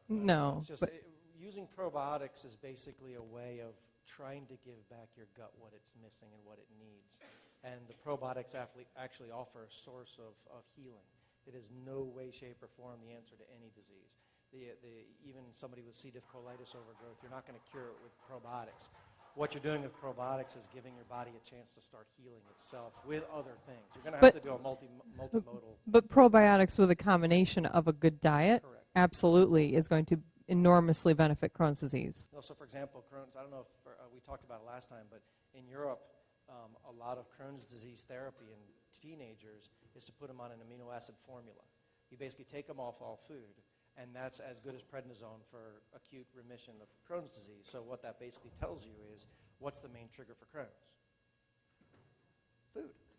No. It's just using probiotics is basically a way of trying to give back your gut what it's missing and what it needs. And the probiotics actually offer a source of healing. It is no way, shape, or form the answer to any disease. Even somebody with C. diff colitis overgrowth, you're not going to cure it with probiotics. What you're doing with probiotics is giving your body a chance to start healing itself with other things. You're going to have to do a multimodal. But probiotics with a combination of a good diet, Correct, absolutely is going to enormously benefit Crohn's disease. So, for example, Crohn's, I don't know if we talked about it last time, but in Europe, a lot of Crohn's disease therapy in teenagers is to put them on an amino acid formula. You basically take them off all food, and that's as good as prednisone for acute remission of Crohn's disease. So what that basically tells you is, what's the main trigger for Crohn's?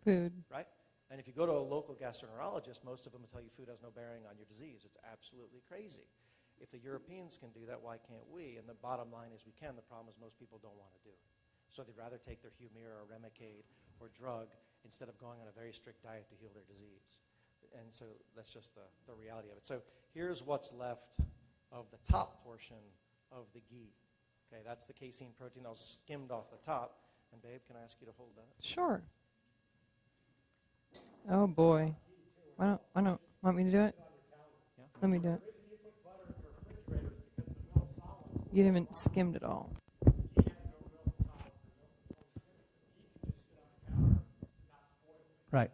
Food. Right? And if you go to a local gastroenterologist, most of them will tell you food has no bearing on your disease. It's absolutely crazy. If the Europeans can do that, why can't we? And the bottom line is we can. The problem is most people don't want to do it. So they'd rather take their Humira or Remicade or drug instead of going on a very strict diet to heal their disease. And so that's just the reality of it. So here's what's left of the top portion of the ghee. Okay, that's the casein protein that was skimmed off the top. And babe, can I ask you to hold that? Sure. Oh boy. Why don't want me to do it? Yeah. Let me do it. You haven't skimmed it all. Right.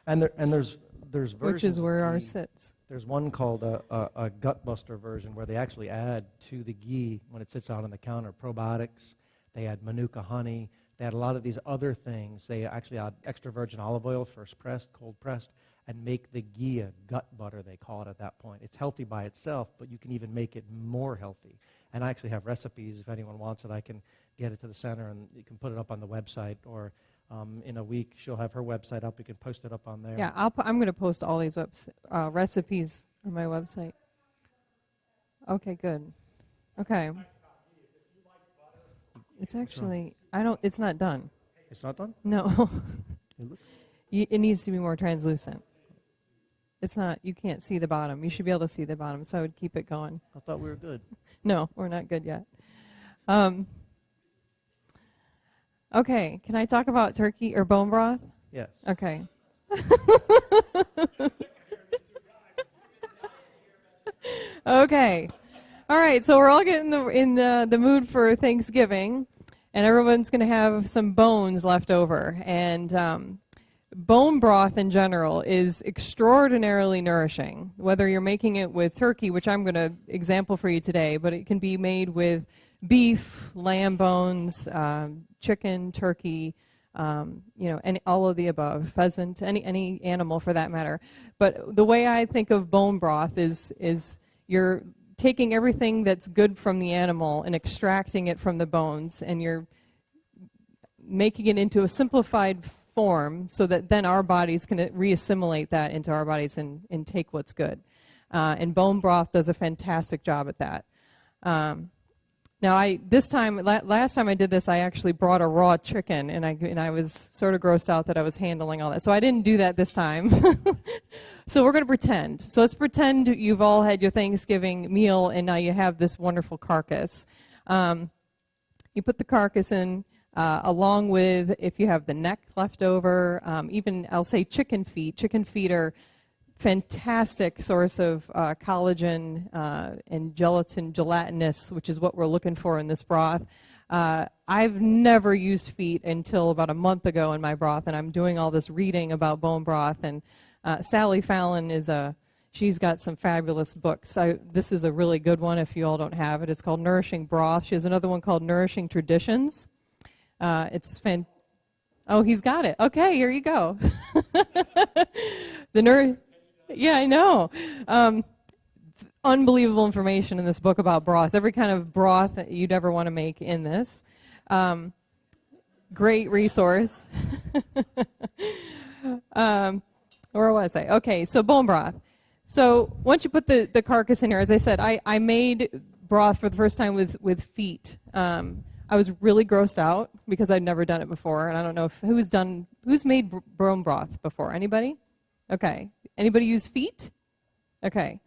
And there's versions. Which is where ours sits. There's one called a gut buster version where they actually add to the ghee when it sits out on the counter probiotics. They add manuka honey. They add a lot of these other things. They actually add extra virgin olive oil, first pressed, cold pressed, and make the ghee a gut butter, they call it at that point. It's healthy by itself, but you can even make it more healthy. And I actually have recipes. If anyone wants it, I can get it to the center, and you can put it up on the website. Or in a week, she'll have her website up. You can post it up on there. Yeah, I'm going to post all these recipes on my website. Okay, good. Okay. It's actually, it's not done. It's not done? No. It needs to be more translucent. It's not, you can't see the bottom. You should be able to see the bottom, so I would keep it going. I thought we were good. No, we're not good yet. Okay, can I talk about turkey or bone broth? Yes. Okay. Okay. All right, so we're all getting in the mood for Thanksgiving, and everyone's going to have some bones left over. And bone broth in general is extraordinarily nourishing, whether you're making it with turkey, which I'm going to example for you today, but it can be made with beef, lamb bones, chicken, turkey, and all of the above, pheasant, any animal for that matter. But the way I think of bone broth is you're taking everything that's good from the animal and extracting it from the bones, and you're making it into a simplified form so that then our bodies can reassimilate that into our bodies and take what's good. And bone broth does a fantastic job at that. Now, last time I did this, I actually brought a raw chicken, and I was sort of grossed out that I was handling all that. So I didn't do that this time. So we're going to pretend. So let's pretend you've all had your Thanksgiving meal, and now you have this wonderful carcass. You put the carcass in along with, if you have the neck left over, even I'll say chicken feet. Chicken feet are fantastic source of collagen and gelatinous, which is what we're looking for in this broth. I've never used feet until about a month ago in my broth, and I'm doing all this reading about bone broth. And Sally Fallon she's got some fabulous books. This is a really good one if you all don't have it. It's called Nourishing Broth. She has another one called Nourishing Traditions. Oh, he's got it. Okay, here you go. Yeah, I know. Unbelievable information in this book about broth. Every kind of broth that you'd ever want to make in this. Great resource. Where was I? Okay, so bone broth. So once you put the carcass in here, as I said, I made broth for the first time with feet. I was really grossed out because I'd never done it before, and I don't know who's made bone broth before. Anybody? Okay. Anybody use feet? Okay.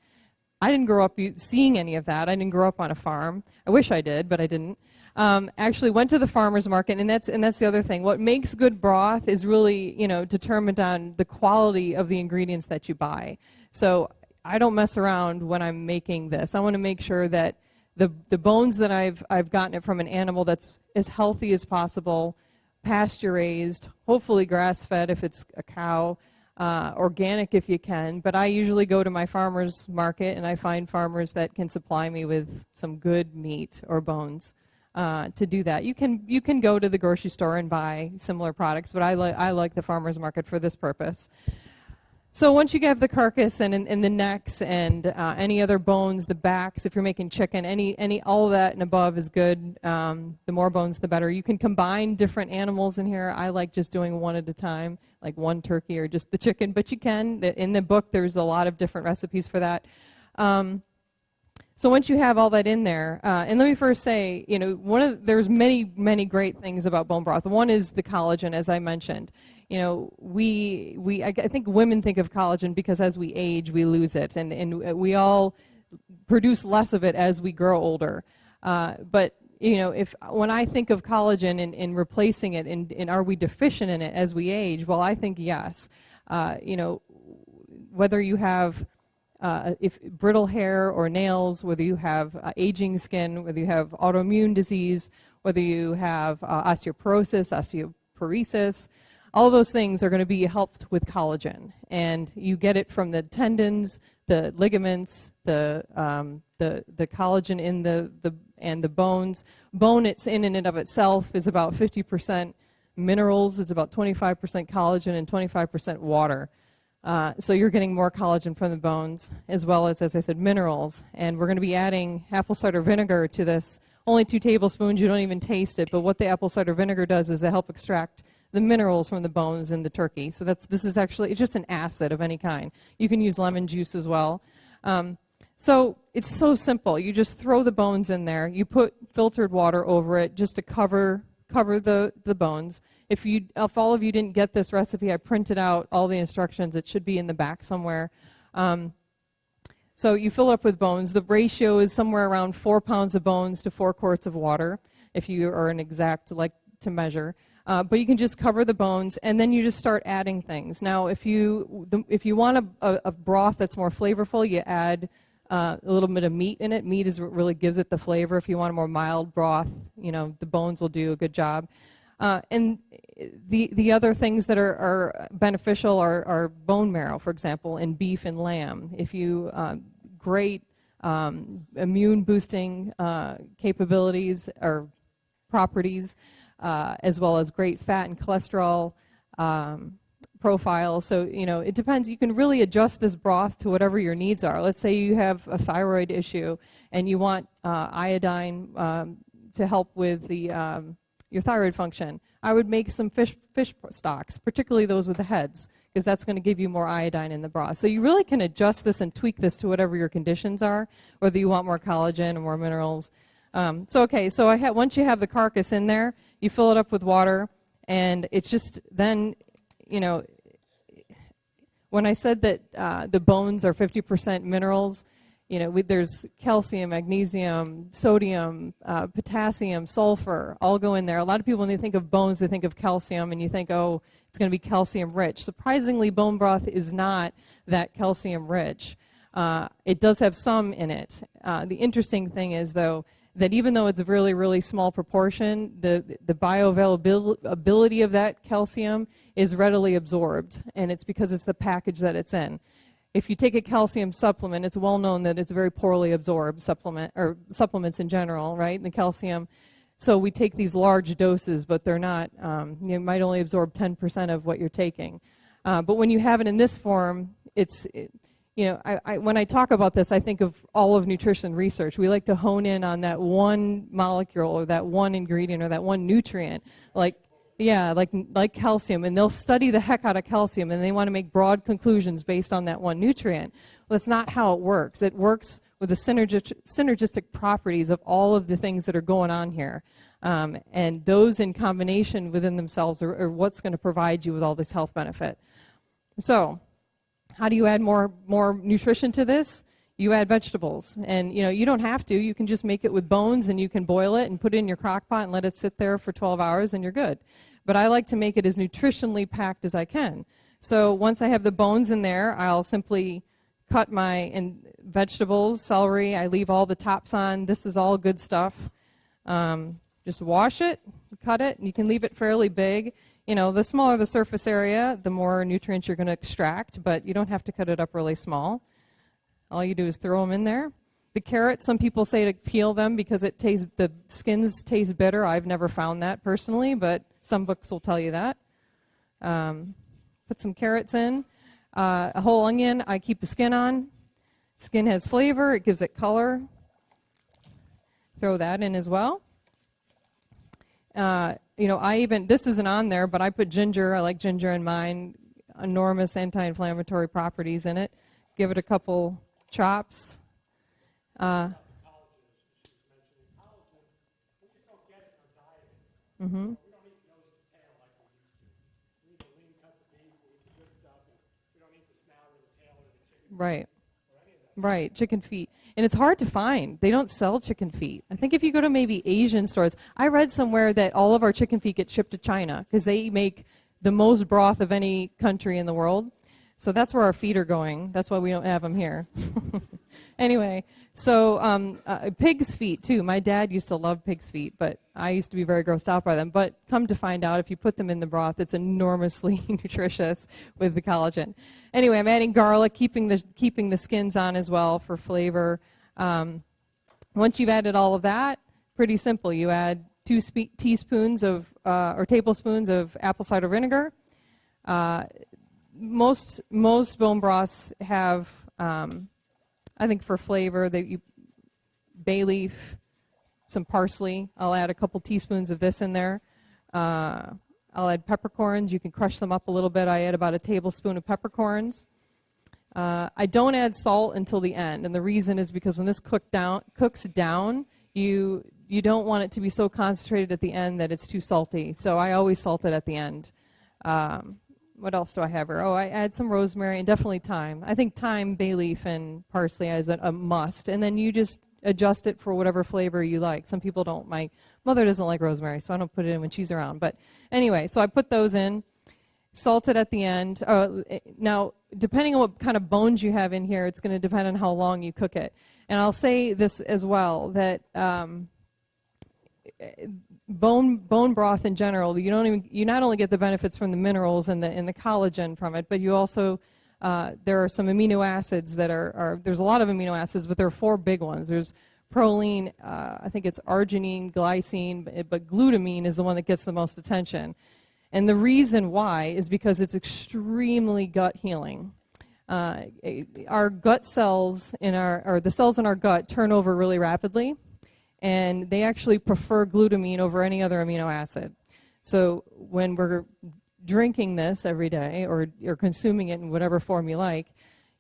I didn't grow up seeing any of that. I didn't grow up on a farm. I wish I did, but I didn't. Actually went to the farmer's market, and that's the other thing. What makes good broth is really, determined on the quality of the ingredients that you buy. So I don't mess around when I'm making this. I want to make sure that the bones that I've gotten it from an animal that's as healthy as possible, pasture raised, hopefully grass fed if it's a cow, organic if you can. But I usually go to my farmer's market and I find farmers that can supply me with some good meat or bones. To do that, you can go to the grocery store and buy similar products, but I like the farmer's market for this purpose. So once you have the carcass and the necks and any other bones, the backs, if you're making chicken, all of that and above is good. The more bones, the better. You can combine different animals in here. I like just doing one at a time, like one turkey or just the chicken, but you can. In the book, there's a lot of different recipes for that. So once you have all that in there, and let me first say, there's many great things about bone broth. One is the collagen, as I mentioned. I think women think of collagen because as we age, we lose it, and we all produce less of it as we grow older. But when I think of collagen and replacing it, and are we deficient in it as we age? Well, I think yes. Whether you have if brittle hair or nails, whether you have aging skin, whether you have autoimmune disease, whether you have osteoporosis, osteoporosis, all those things are going to be helped with collagen. And you get it from the tendons, the ligaments, the collagen in the bones. Bone, it's in and of itself, is about 50% minerals. It's about 25% collagen and 25% water. So you're getting more collagen from the bones, as well as I said, minerals. And we're going to be adding apple cider vinegar to this. Only 2 tablespoons. You don't even taste it. But what the apple cider vinegar does is it help extract the minerals from the bones in the turkey. So this is actually, it's just an acid of any kind. You can use lemon juice as well. So it's so simple. You just throw the bones in there. You put filtered water over it just to cover the bones. If all of you didn't get this recipe, I printed out all the instructions. It should be in the back somewhere. So you fill up with bones. The ratio is somewhere around 4 pounds of bones to 4 quarts of water, if you are an exact like to measure. But you can just cover the bones, and then you just start adding things. Now, if you want a broth that's more flavorful, you add a little bit of meat in it. Meat is what really gives it the flavor. If you want a more mild broth, the bones will do a good job. And the other things that are beneficial are bone marrow, for example, in beef and lamb. If you great immune boosting capabilities or properties, as well as great fat and cholesterol profile. So, it depends. You can really adjust this broth to whatever your needs are. Let's say you have a thyroid issue and you want iodine to help with your thyroid function. I would make some fish stocks, particularly those with the heads, because that's going to give you more iodine in the broth. So you really can adjust this and tweak this to whatever your conditions are, whether you want more collagen or more minerals. So once you have the carcass in there, you fill it up with water, and it's just then, when I said that the bones are 50% minerals, there's calcium, magnesium, sodium, potassium, sulfur, all go in there. A lot of people, when they think of bones, they think of calcium, and you think, oh, it's going to be calcium rich. Surprisingly, bone broth is not that calcium rich. It does have some in it. The interesting thing is, though, that even though it's a really, really small proportion, the bioavailability of that calcium is readily absorbed, and it's because it's the package that it's in. If you take a calcium supplement, it's well known that it's a very poorly absorbed supplement, or supplements in general, right? The calcium. So we take these large doses, but they're not, you might only absorb 10% of what you're taking. But when you have it in this form, when I talk about this, I think of all of nutrition research. We like to hone in on that one molecule or that one ingredient or that one nutrient, like calcium, and they'll study the heck out of calcium, and they want to make broad conclusions based on that one nutrient. Well, that's not how it works. It works with the synergistic properties of all of the things that are going on here. And those in combination within themselves are what's going to provide you with all this health benefit. So how do you add more nutrition to this? you add vegetables. And you don't have to. You can just make it with bones, and you can boil it and put it in your crock pot and let it sit there for 12 hours and you're good. But I like to make it as nutritionally packed as I can. So once I have the bones in there, I'll simply cut my vegetables, celery. I leave all the tops on. This is all good stuff. Just wash it, cut it, and you can leave it fairly big. The smaller the surface area, the more nutrients you're going to extract, but you don't have to cut it up really small. All you do is throw them in there. The carrots, some people say to peel them because the skins taste bitter. I've never found that personally, but some books will tell you that. Put some carrots in. A whole onion, I keep the skin on. Skin has flavor, it gives it color. Throw that in as well. This isn't on there, but I put ginger. I like ginger in mine. Enormous anti-inflammatory properties in it. Give it a couple chops. Mm-hmm. Right, chicken feet. And it's hard to find. They don't sell chicken feet. I think if you go to maybe Asian stores, I read somewhere that all of our chicken feet get shipped to China because they make the most broth of any country in the world. So that's where our feet are going. That's why we don't have them here. Anyway, so pig's feet, too. My dad used to love pig's feet, but I used to be very grossed out by them. But come to find out, if you put them in the broth, it's enormously nutritious with the collagen. Anyway, I'm adding garlic, keeping the skins on as well for flavor. Once you've added all of that, pretty simple. You add 2 teaspoons or tablespoons of apple cider vinegar. Most bone broths have, I think for flavor, bay leaf, some parsley. I'll add a couple teaspoons of this in there. I'll add peppercorns. You can crush them up a little bit. I add about a tablespoon of peppercorns. I don't add salt until the end, and the reason is because when this cooks down, you don't want it to be so concentrated at the end that it's too salty. So I always salt it at the end. What else do I have here? Oh, I add some rosemary and definitely thyme. I think thyme, bay leaf, and parsley is a must. And then you just adjust it for whatever flavor you like. Some people don't. My mother doesn't like rosemary, so I don't put it in when she's around. But anyway, so I put those in, salt it at the end. Now, depending on what kind of bones you have in here, it's going to depend on how long you cook it. And I'll say this as well, that bone broth in general, you not only get the benefits from the minerals and the collagen from it, but you also there are some amino acids that there's a lot of amino acids, but there are 4 big ones. There's proline, I think it's arginine, glycine, but glutamine is the one that gets the most attention. And the reason why is because it's extremely gut healing. Our gut cells or the cells in our gut turn over really rapidly, and they actually prefer glutamine over any other amino acid. So when we're drinking this every day or you're consuming it in whatever form you like,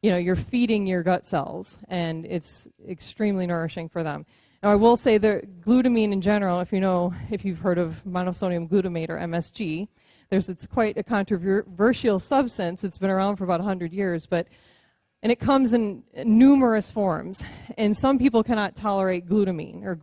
you're feeding your gut cells, and it's extremely nourishing for them. Now, I will say that glutamine in general, if you've heard of monosodium glutamate or MSG, it's quite a controversial substance. It's been around for about 100 years, and it comes in numerous forms. And some people cannot tolerate glutamine or